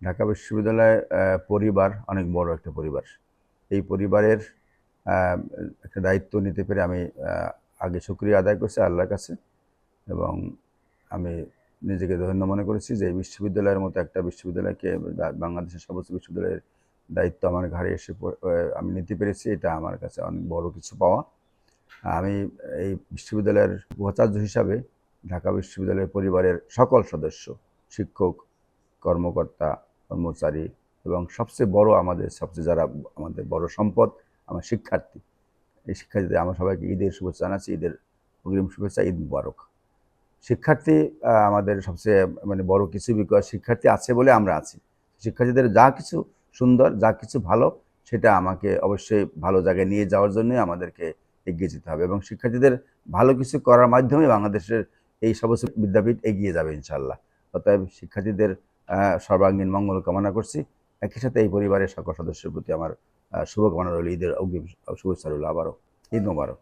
ঢাকা বিশ্ববিদ্যালয় পরিবার অনেক বড় একটা পরিবার। এই পরিবারের একটা দায়িত্ব নিতে পেরে আমি আগে শুকরিয়া আদায় করছি আল্লাহর কাছে এবং আমি নিজেকে ধন্য মনে করেছি যে এই বিশ্ববিদ্যালয়ের মতো একটা বিশ্ববিদ্যালয়কে বাংলাদেশের সর্বোচ্চ বিশ্ববিদ্যালয়ের দায়িত্ব আমার ঘাড়ে এসে আমি নিতে পেরেছি। এটা আমার কাছে অনেক বড় কিছু পাওয়া। আমি এই বিশ্ববিদ্যালয়ের উপাচার্য হিসাবে ঢাকা বিশ্ববিদ্যালয়ের পরিবারের সকল সদস্য, শিক্ষক, কর্মকর্তা, কর্মচারী এবং সবচেয়ে বড় সবচেয়ে যারা আমাদের বড় সম্পদ আমার শিক্ষার্থী। এই শিক্ষার্থীদের আমরা সবাইকে ঈদের শুভেচ্ছা জানাচ্ছি, ঈদের অগ্রিম শুভেচ্ছা, ঈদ মুবারক। শিক্ষার্থী আমাদের সবচেয়ে বড় কিছু, বিকজ শিক্ষার্থী আছে বলে আমরা আছি। শিক্ষার্থীদের যা কিছু সুন্দর, যা কিছু ভালো, সেটা আমাকে অবশ্যই ভালো জায়গায় নিয়ে যাওয়ার জন্যই আমাদেরকে এগিয়ে যেতে হবে এবং শিক্ষার্থীদের ভালো কিছু করার মাধ্যমে বাংলাদেশের এই সর্বোচ্চ বিদ্যাপীঠ এগিয়ে যাবে ইনশাআল্লাহ। অতএব শিক্ষার্থীদের সর্বাঙ্গীন মঙ্গল কামনা করছি। একই সাথে এই পরিবারের সকল সদস্যের প্রতি আমার শুভকামনা রইল, ঈদের অগ্রিম শুভেচ্ছা রইল। আবারও ঈদ মোবারক।